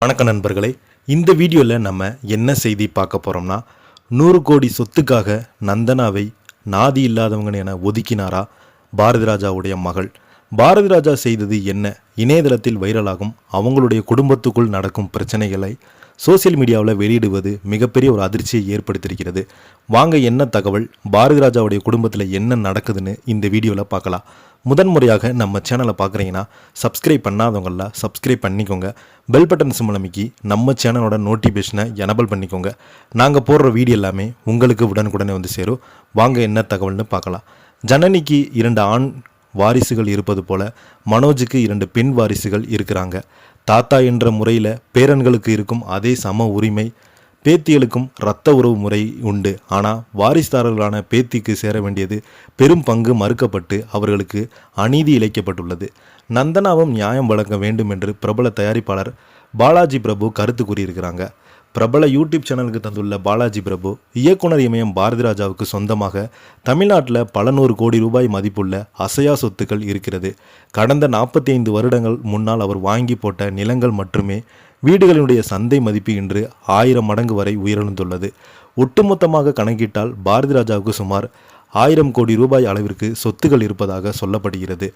வணக்க நண்பர்களே, இந்த வீடியோவில் நம்ம என்ன செய்தி பார்க்க போகிறோம்னா 100 கோடி சொத்துக்காக நந்தனாவை நாதி இல்லாதவங்க என ஒதுக்கினாரா பாரதி ராஜாவுடைய மகள். பாரதி ராஜா செய்தது என்ன? இணையதளத்தில் வைரலாகும் அவங்களுடைய குடும்பத்துக்குள் நடக்கும் பிரச்சனைகளை சோசியல் மீடியாவில் வெளியிடுவது மிகப்பெரிய ஒரு அதிர்ச்சியை ஏற்படுத்தியிருக்கிறது. வாங்க என்ன தகவல், பாரதி ராஜாவுடைய குடும்பத்தில் என்ன நடக்குதுன்னு இந்த வீடியோவில் பார்க்கலாம். முதன்முறையாக நம்ம சேனலை பார்க்குறீங்கன்னா சப்ஸ்கிரைப் பண்ணாதவங்கள சப்ஸ்கிரைப் பண்ணிக்கோங்க. பெல் பட்டன் சிம்பல் அமைக்கி நம்ம சேனலோட நோட்டிஃபிகேஷனை எனபிள் பண்ணிக்கோங்க. நாங்கள் போடுற வீடியோ எல்லாமே உங்களுக்கு உடனுக்குடனே வந்து சேரும். வாங்க என்ன தகவல்னு பார்க்கலாம். ஜனனிக்கு 2 ஆண் வாரிசுகள் இருப்பது போல மனோஜுக்கு 2 பெண் வாரிசுகள் இருக்கிறாங்க. தாத்தா என்ற முறையில் பேரன்களுக்கு இருக்கும் அதே சம உரிமை பேத்திகளுக்கும் இரத்த உறவு முறை உண்டு. ஆனால் வாரிசுதாரர்களான பேத்திக்கு சேர வேண்டியது பெரும் பங்கு மறுக்கப்பட்டு அவர்களுக்கு அநீதி இழைக்கப்பட்டுள்ளது. நந்தனாவும் நியாயம் வழங்க வேண்டும் என்று பிரபல தயாரிப்பாளர் பாலாஜி பிரபு கருத்து கூறியிருக்கிறாங்க. பிரபல யூடியூப் சேனலுக்கு தந்துள்ள பாலாஜி பிரபு, இயக்குனர் இமயம் பாரதி ராஜாவுக்கு சொந்தமாக தமிழ்நாட்டில் பல 100 கோடி ரூபாய் மதிப்புள்ள அசையா சொத்துக்கள் இருக்கிறது. கடந்த 45 வருடங்கள் முன்னால் அவர் வாங்கி போட்ட நிலங்கள் மட்டுமே வீடுகளினுடைய சந்தை மதிப்பு இன்று 1000 மடங்கு வரை உயர்ந்துள்ளது. ஒட்டுமொத்தமாக கணக்கிட்டால் பாரதி ராஜாவுக்கு சுமார் 1000 கோடி ரூபாய் அளவிற்கு சொத்துக்கள் இருப்பதாக சொல்லப்படுகிறது.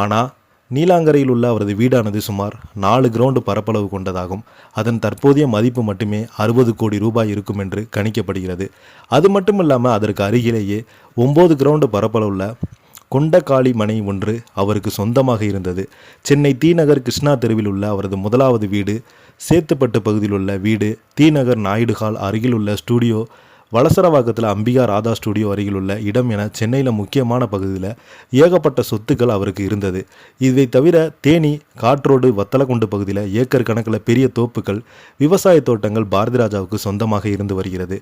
ஆனால் நீலாங்கரையில் உள்ள அவரது வீடானது சுமார் 4 கிரவுண்டு பரப்பளவு கொண்டதாகும். அதன் தற்போதைய மதிப்பு மட்டுமே 60 கோடி ரூபாய் இருக்கும் என்று கணிக்கப்படுகிறது. அது மட்டும் இல்லாமல் அதற்கு அருகிலேயே 9 கிரவுண்டு பரப்பளவுள்ள கொண்டகாளி மனை ஒன்று அவருக்கு சொந்தமாக இருந்தது. சென்னை தீநகர் கிருஷ்ணா தெருவில் உள்ள அவரது முதலாவது வீடு, சேத்துப்பட்டு பகுதியில் உள்ள வீடு, தீநகர் நாயுடு ஹால் அருகில் உள்ள ஸ்டூடியோ, வலசரவாக்கத்தில் அம்பிகா ராதா ஸ்டூடியோ அருகில் உள்ள இடம் என சென்னையில் முக்கியமான பகுதியில் ஏகப்பட்ட சொத்துக்கள் அவருக்கு இருந்தது. இதை தவிர தேனி, காட்ரோடு, வத்தலக்குண்டு பகுதியில் ஏக்கர் கணக்கில் பெரிய தோப்புகள், விவசாய தோட்டங்கள் பாரதி ராஜாவுக்கு சொந்தமாக இருந்து வருகிறது.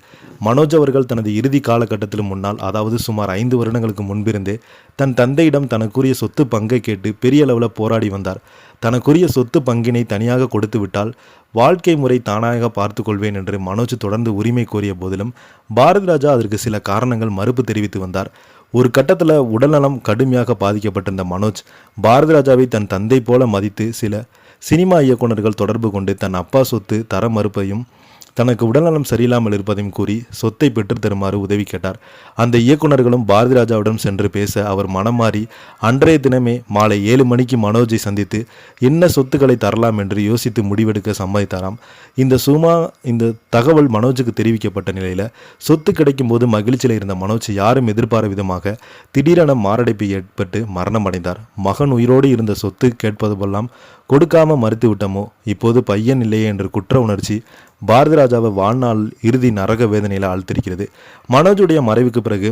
மனோஜ் அவர்கள் தனது இறுதி காலகட்டத்தில் முன்னால், அதாவது சுமார் 5 வருடங்களுக்கு முன்பிருந்தே தன் தந்தையிடம் தனக்குரிய சொத்து பங்கை கேட்டு பெரிய அளவில் போராடி வந்தார். தனக்குரிய சொத்து பங்கினை தனியாக கொடுத்து விட்டால் வாழ்க்கை முறை தானாக பார்த்து கொள்வேன் என்று மனோஜ் தொடர்ந்து உரிமை கோரிய போதிலும் பாரதி ராஜா அதற்கு சில காரணங்கள் மறுப்பு தெரிவித்து வந்தார். ஒரு கட்டத்தில் உடல்நலம் கடுமையாக பாதிக்கப்பட்டிருந்த மனோஜ் பாரதி ராஜாவை தன் தந்தை போல மதித்து சில சினிமா இயக்குநர்கள் தொடர்பு கொண்டு தன் அப்பா சொத்து தர மறுப்பையும் தனக்கு உடல்நலம் சரியில்லாமல் இருப்பதையும் கூறி சொத்தை பெற்று தருமாறு உதவி கேட்டார். அந்த இயக்குநர்களும் பாரதி ராஜாவிடம் சென்று பேச அவர் மனம் மாறி அன்றைய தினமே மாலை 7 மணிக்கு மனோஜை சந்தித்து என்ன சொத்துக்களை தரலாம் என்று யோசித்து முடிவெடுக்க சம்மதித்தாராம். இந்த தகவல் மனோஜுக்கு தெரிவிக்கப்பட்ட நிலையில் சொத்து கிடைக்கும் போது மகிழ்ச்சியில் இருந்த மனோஜ் யாரும் எதிர்பாராத விதமாக திடீரென மாரடைப்பு ஏற்பட்டு மரணம் அடைந்தார். மகன் உயிரோடு இருந்த சொத்து கேட்பது போலாம் கொடுக்காம மறுத்து விட்டமோ, இப்போது பையன் இல்லையே என்ற குற்ற உணர்ச்சி பாரதி ராஜாவை வாழ்நாள் இறுதி நரக வேதனையில் ஆழ்த்திருக்கிறது. மனோஜுடைய மறைவுக்கு பிறகு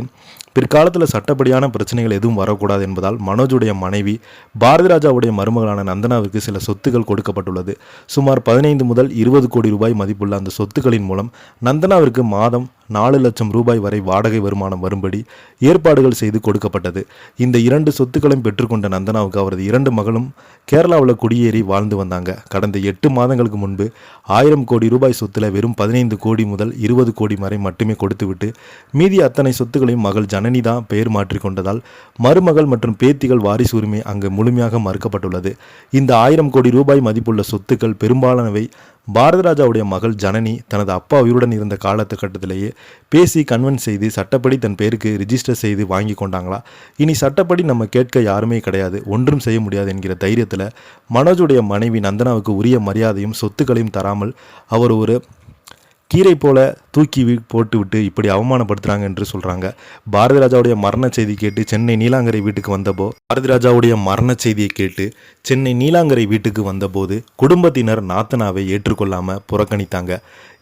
பிற்காலத்தில் சட்டப்படியான பிரச்சனைகள் எதுவும் வரக்கூடாது என்பதால் மனோஜுடைய மனைவி பாரதி ராஜாவுடைய மருமகளான நந்தனாவுக்கு சில சொத்துக்கள் கொடுக்கப்பட்டுள்ளது. சுமார் 15 முதல் 20 கோடி ரூபாய் மதிப்புள்ள அந்த சொத்துக்களின் மூலம் நந்தனாவிற்கு மாதம் 4 லட்சம் ரூபாய் வரை வாடகை வருமானம் வரும்படி ஏற்பாடுகள் செய்து கொடுக்கப்பட்டது. இந்த 2 சொத்துக்களையும் பெற்றுக்கொண்ட நந்தனாவுக்கு அவரது 2 மகளும் கேரளாவில் குடியேறி வாழ்ந்து வந்தாங்க. கடந்த 8 மாதங்களுக்கு முன்பு 1000 கோடி ரூபாய் சொத்துல வெறும் 15 கோடி முதல் 20 கோடி வரை மட்டுமே கொடுத்துவிட்டு மீதி அத்தனை சொத்துக்களையும் மகள் ஜனனி தான் பெயர் மாற்றிக்கொண்டதால் மருமகள் மற்றும் பேத்திகள் வாரிசு உரிமை அங்கு முழுமையாக மறுக்கப்பட்டுள்ளது. இந்த 1000 கோடி ரூபாய் மதிப்புள்ள சொத்துக்கள் பெரும்பாலானவை பாரதி ராஜாவுடைய மகள் ஜனனி தனது அப்பா உயிருடன் இருந்த காலகட்டத்திலேயே பேசி கன்வென்ஸ் செய்து சட்டப்படி தன் பேருக்கு ரிஜிஸ்டர் செய்து வாங்கி கொண்டாங்களா. இனி சட்டப்படி நம்ம கேட்க யாருமே கிடையாது, ஒன்றும் செய்ய முடியாது என்கிற தைரியத்தில் மனோஜுடைய மனைவி நந்தனாவுக்கு உரிய மரியாதையும் சொத்துக்களையும் தராமல் அவர் ஒரு கீரை போல தூக்கி போட்டுவிட்டு இப்படி அவமானப்படுத்துகிறாங்க என்று சொல்கிறாங்க. பாரதி ராஜாவுடைய மரண செய்தி கேட்டு சென்னை நீலாங்கரை வீட்டுக்கு வந்தபோது குடும்பத்தினர் நாத்தனாவை ஏற்றுக்கொள்ளாமல் புறக்கணித்தாங்க.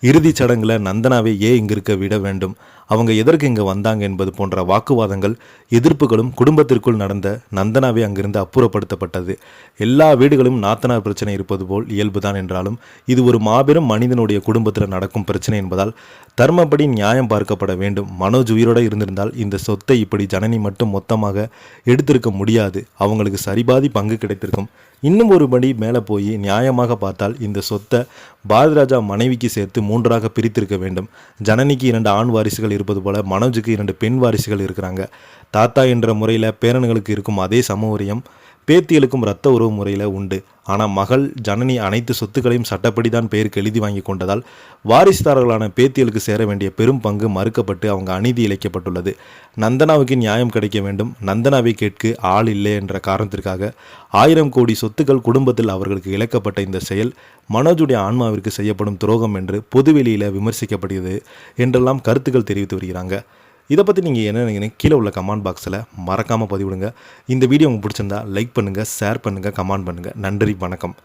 இறுதிச் சடங்கில் நந்தனாவை இங்கே இருக்க விட வேண்டும், அவங்க எதற்கு இங்கே வந்தாங்க என்பது போன்ற வாக்குவாதங்கள் எதிர்ப்புகளும் குடும்பத்திற்குள் நடந்த நந்தனாவை அங்கிருந்து அப்புறப்படுத்தப்பட்டது. எல்லா வீடுகளும் நாத்தனார் பிரச்சனை இருப்பது போல் இயல்புதான் என்றாலும் இது ஒரு மாபெரும் மனிதனுடைய குடும்பத்தில் நடக்கும் பிரச்சனை என்பதால் தர்மப்படி நியாயம் பார்க்கப்பட வேண்டும். மனோஜ் உயிரோடு இருந்திருந்தால் இந்த சொத்தை இப்படி ஜனனி மட்டும் மொத்தமாக எடுத்திருக்க முடியாது, அவங்களுக்கு சரிபாதி பங்கு கிடைத்திருக்கும். இன்னும் ஒரு படி மேலே போய் நியாயமாக பார்த்தால் இந்த சொத்தை பாரதி ராஜா மனைவிக்கு சேர்த்து 3ஆக பிரித்திருக்க வேண்டும். ஜனனிக்கு 2 ஆண் வாரிசுகள் இருப்பது போல மனோஜுக்கு 2 பெண் வாரிசுகள் இருக்கிறாங்க. தாத்தா என்ற முறையில் பேரன்களுக்கு இருக்கும் அதே சம உரியம் பேத்திகளுக்கும் இரத்த உறவு முறையில் உண்டு. ஆனால் மகள் ஜனனி அனைத்து சொத்துக்களையும் சட்டப்படி தான் பெயருக்கு எழுதி வாங்கி கொண்டதால் வாரிசுதாரர்களான பேத்திகளுக்கு சேர வேண்டிய பெரும் பங்கு மறுக்கப்பட்டு அவங்க அநீதி இழைக்கப்பட்டுள்ளது. நந்தனாவுக்கு நியாயம் கிடைக்க வேண்டும். நந்தனாவை கேட்க ஆள் இல்லை என்ற காரணத்திற்காக 1000 கோடி சொத்துக்கள் குடும்பத்தில் அவர்களுக்கு இழக்கப்பட்ட இந்த செயல் மனோஜுடைய ஆன்மாவிற்கு செய்யப்படும் துரோகம் என்று பொதுவெளியில் விமர்சிக்கப்படுகிறது என்றெல்லாம் கருத்துக்கள் தெரிவித்து வருகிறாங்க. இதை பற்றி நீங்கள் என்ன நினைக்கிறீங்க? கீழே உள்ள கமெண்ட் பாக்ஸில் மறக்காமல் பதிவிடுங்க. இந்த வீடியோ உங்களுக்கு பிடிச்சிருந்தா லைக் பண்ணுங்கள், ஷேர் பண்ணுங்கள், கமெண்ட் பண்ணுங்கள். நன்றி, வணக்கம்.